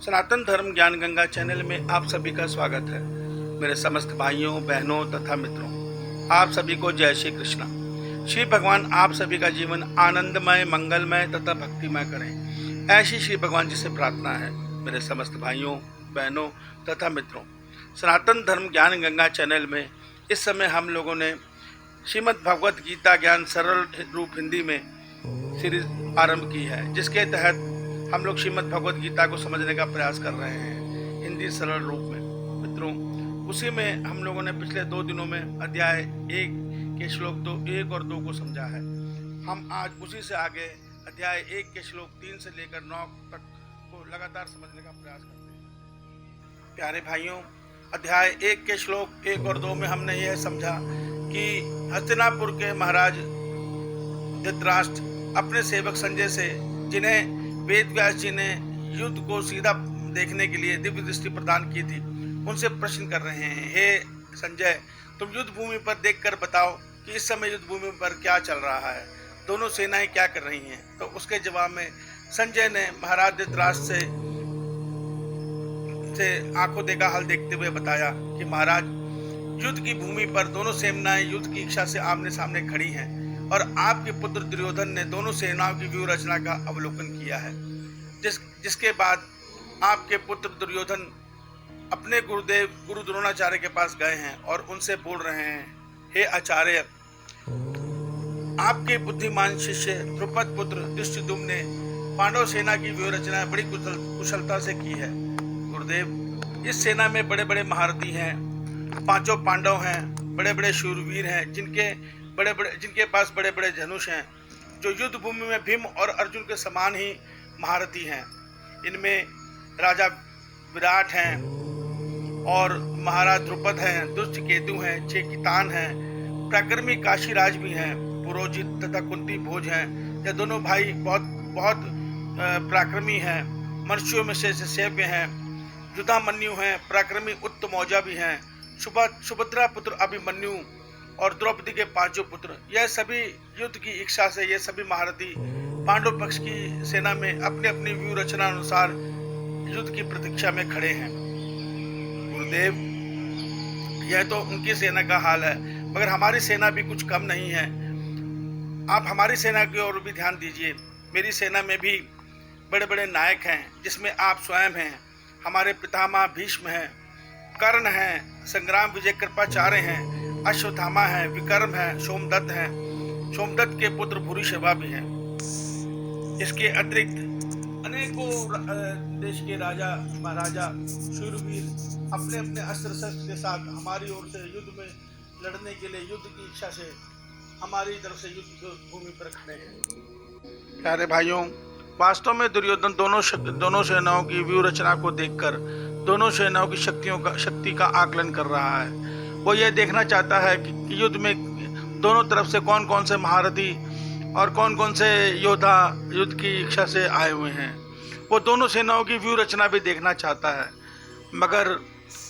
सनातन धर्म ज्ञान गंगा चैनल में आप सभी का स्वागत है। मेरे समस्त भाइयों बहनों तथा मित्रों, आप सभी को जय श्री कृष्णा। श्री भगवान आप सभी का जीवन आनंदमय, मंगलमय तथा भक्तिमय करें, ऐसी श्री भगवान जी से प्रार्थना है। मेरे समस्त भाइयों बहनों तथा मित्रों, सनातन धर्म ज्ञान गंगा चैनल में इस समय हम लोगों ने श्रीमद् भगवत गीता ज्ञान सरल रूप हिंदी में सीरीज आरंभ की है, जिसके तहत हम लोग श्रीमद् भगवत गीता को समझने का प्रयास कर रहे हैं हिंदी सरल रूप में। मित्रों, उसी में हम लोगों ने पिछले 2 दिनों में अध्याय 1 के श्लोक 1 और 2 को समझा है। हम आज उसी से आगे अध्याय 1 के श्लोक 3 से लेकर 9 तक को लगातार समझने का प्रयास करते हैं। प्यारे भाइयों, अध्याय 1 के श्लोक 1 और 2 में हमने यह समझा कि हस्तिनापुर के महाराज धृतराष्ट्र अपने सेवक संजय से, जिन्हें वेद व्यास जी ने युद्ध को सीधा देखने के लिए दिव्य दृष्टि प्रदान की थी, उनसे प्रश्न कर रहे हैं, हे संजय, तुम युद्ध भूमि पर देखकर बताओ कि इस समय युद्ध भूमि पर क्या चल रहा है, दोनों सेनाएं क्या कर रही हैं। तो उसके जवाब में संजय ने महाराज धृतराष्ट्र से आंखों देखा हल देखते हुए बताया कि महाराज, युद्ध की भूमि पर दोनों सेनाएं युद्ध की इच्छा से आमने सामने खड़ी हैं और आपके पुत्र दुर्योधन ने दोनों सेनाओं की व्यूह रचना का अवलोकन किया है। जिसके बाद आपके पुत्र दुर्योधन अपने गुरुदेव गुरु द्रोणाचार्य के पास गए हैं और उनसे बोल रहे हैं, हे आचार्य, आपके बुद्धिमान शिष्य द्रुपद पुत्र धृष्टद्युम्न ने पांडव सेना की व्यूह रचना बड़ी कुशलता से की है। गुरुदेव, इस सेना में बड़े बड़े महारथी हैं, 5 पांडव हैं, बड़े बड़े शूरवीर हैं, जिनके पास बड़े बड़े धनुष हैं, जो युद्ध भूमि में भीम और अर्जुन के समान ही महारथी हैं। इनमें राजा विराट हैं और महाराज द्रुपद हैं, दुष्ट केतु हैं, चेकितान हैं, पराक्रमी काशीराज भी हैं, पुरोजित तथा कुंती भोज हैं। ये दोनों भाई बहुत पराक्रमी हैं, मनुष्यों में से सेव्य हैं। युधामन्यु हैं, पराक्रमी उत्तमौजा भी हैं। सुभद्रा पुत्र अभिमन्यु और द्रौपदी के 5 पुत्र, यह सभी युद्ध की इच्छा से ये सभी महारथी पांडव पक्ष की सेना में अपनी अपनी व्यूह रचना अनुसार युद्ध की प्रतीक्षा में खड़े हैं। गुरुदेव, यह तो उनकी सेना का हाल है, मगर हमारी सेना भी कुछ कम नहीं है। आप हमारी सेना की ओर भी ध्यान दीजिए। मेरी सेना में भी बड़े बड़े नायक हैं, जिसमें आप स्वयं हैं, हमारे पितामह भीष्म हैं, कर्ण हैं, संग्राम विजय कृपाचार्य हैं, अश्वत्थामा है, विक्रम है, सोमदत्त हैं, सोमदत्त के पुत्र भूरिश्रवा भी हैं। इसके अतिरिक्त अनेकों देश के राजा महाराजा शूरवीर अपने अपने अस्त्र शस्त्र के साथ हमारी ओर से युद्ध में लड़ने के लिए, युद्ध की इच्छा से हमारी तरफ से युद्ध भूमि पर खड़े हैं। प्यारे भाइयों, वास्तव में दुर्योधन दोनों सेनाओं की व्यूह रचना को देखकर दोनों सेनाओं की शक्ति का आकलन कर रहा है। वो ये देखना चाहता है कि युद्ध में दोनों तरफ से कौन कौन से महारथी और कौन कौन से योद्धा युद्ध की इच्छा से आए हुए हैं। वो दोनों सेनाओं की व्यूह रचना भी देखना चाहता है, मगर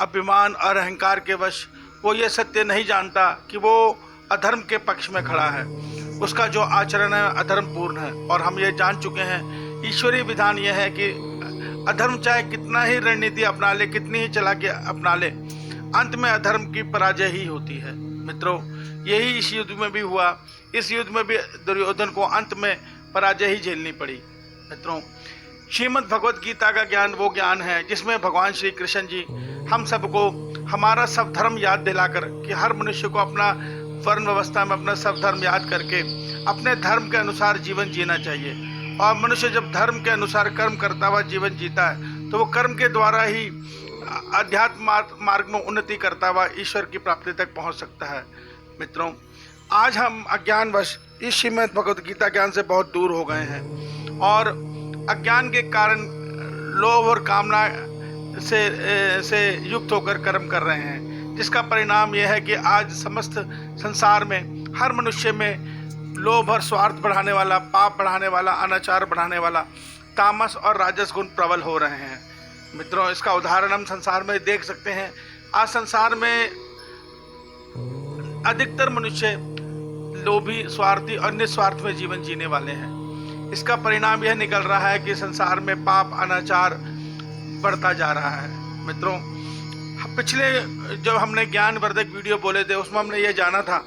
अभिमान और अहंकार के वश वो ये सत्य नहीं जानता कि वो अधर्म के पक्ष में खड़ा है। उसका जो आचरण है अधर्मपूर्ण है, और हम ये जान चुके हैं, ईश्वरीय विधान यह है कि अधर्म चाहे कितना ही रणनीति अपना ले, कितनी ही चालाकी अपना ले, अंत में अधर्म की पराजय ही होती है। मित्रों, यही इस युद्ध में भी हुआ। इस युद्ध में भी दुर्योधन को अंत में पराजय ही झेलनी पड़ी। मित्रों, श्रीमद् भगवत गीता का ज्ञान वो ज्ञान है जिसमें भगवान श्री कृष्ण जी हम सबको हमारा सब धर्म याद दिलाकर कि हर मनुष्य को अपना वर्ण व्यवस्था में अपना सब धर्म याद करके अपने धर्म के अनुसार जीवन जीना चाहिए। और मनुष्य जब धर्म के अनुसार कर्म करता हुआ जीवन जीता है, तो वो कर्म के द्वारा ही अध्यात्म मार्ग में उन्नति करता हुआ ईश्वर की प्राप्ति तक पहुंच सकता है। मित्रों, आज हम अज्ञानवश इस श्रीमद् भगवत गीता ज्ञान से बहुत दूर हो गए हैं और अज्ञान के कारण लोभ और कामना से युक्त होकर कर्म कर रहे हैं, जिसका परिणाम यह है कि आज समस्त संसार में हर मनुष्य में लोभ और स्वार्थ बढ़ाने वाला, पाप बढ़ाने वाला, अनाचार बढ़ाने वाला तामस और राजस गुण प्रबल हो रहे हैं। मित्रों, इसका उदाहरण हम संसार में देख सकते हैं। आज संसार में अधिकतर मनुष्य लोभी, स्वार्थी और निस्वार्थ में जीवन जीने वाले हैं। इसका परिणाम यह निकल रहा है कि संसार में पाप, अनाचार, बढ़ता जा रहा है। मित्रों, पिछले जब हमने ज्ञानवर्धक वीडियो बोले थे उसमें हमने ये जाना था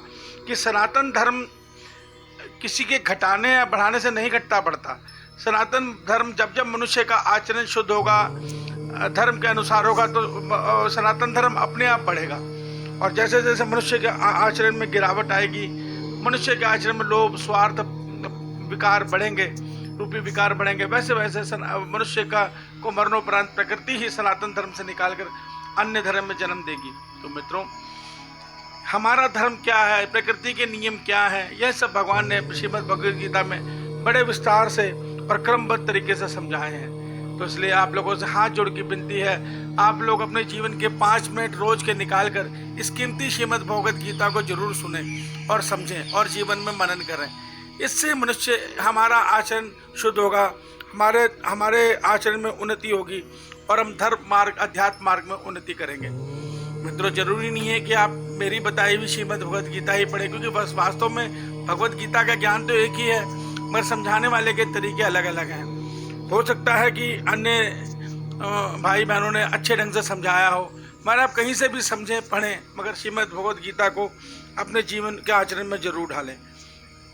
कि सनातन धर्म किसी के घटाने या बढ़ाने से नहीं घटता बढ़ता। सनातन धर्म जब जब मनुष्य का आचरण शुद्ध होगा, धर्म के अनुसार होगा, तो सनातन धर्म अपने आप बढ़ेगा। और जैसे जैसे मनुष्य के आचरण में गिरावट आएगी, मनुष्य के आचरण में लोभ, स्वार्थ विकार बढ़ेंगे, रूपी विकार बढ़ेंगे, वैसे वैसे मनुष्य को मरणोपरांत प्रकृति ही सनातन धर्म से निकालकर अन्य धर्म में जन्म देगी। तो मित्रों, हमारा धर्म क्या है, प्रकृति के नियम क्या है, यह सब भगवान ने श्रीमद् भगवद गीता में बड़े विस्तार से और क्रमबद्ध तरीके से समझाए हैं। तो इसलिए आप लोगों से हाथ जोड़ की विनती है, आप लोग अपने जीवन के 5 मिनट रोज के निकाल कर इस कीमती श्रीमद् भगवद गीता को जरूर सुने और समझें और जीवन में मनन करें। इससे मनुष्य, हमारा आचरण शुद्ध होगा, हमारे आचरण में उन्नति होगी और हम धर्म मार्ग, अध्यात्म मार्ग में उन्नति करेंगे। मित्रों, जरूरी नहीं है कि आप मेरी बताई हुई श्रीमद् भगवद गीता ही पढ़ें, क्योंकि बस वास्तव में भगवद गीता का ज्ञान तो एक ही है, मगर समझाने वाले के तरीके अलग अलग हैं। हो सकता है कि अन्य भाई बहनों ने अच्छे ढंग से समझाया हो, मगर आप कहीं से भी समझें, पढ़ें, मगर श्रीमद् भगवद गीता को अपने जीवन के आचरण में जरूर ढालें।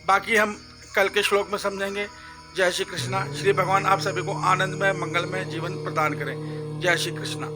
बाकी हम कल के श्लोक में समझेंगे। जय श्री कृष्णा। श्री भगवान आप सभी को आनंदमय, मंगलमय जीवन प्रदान करें। जय श्री कृष्णा।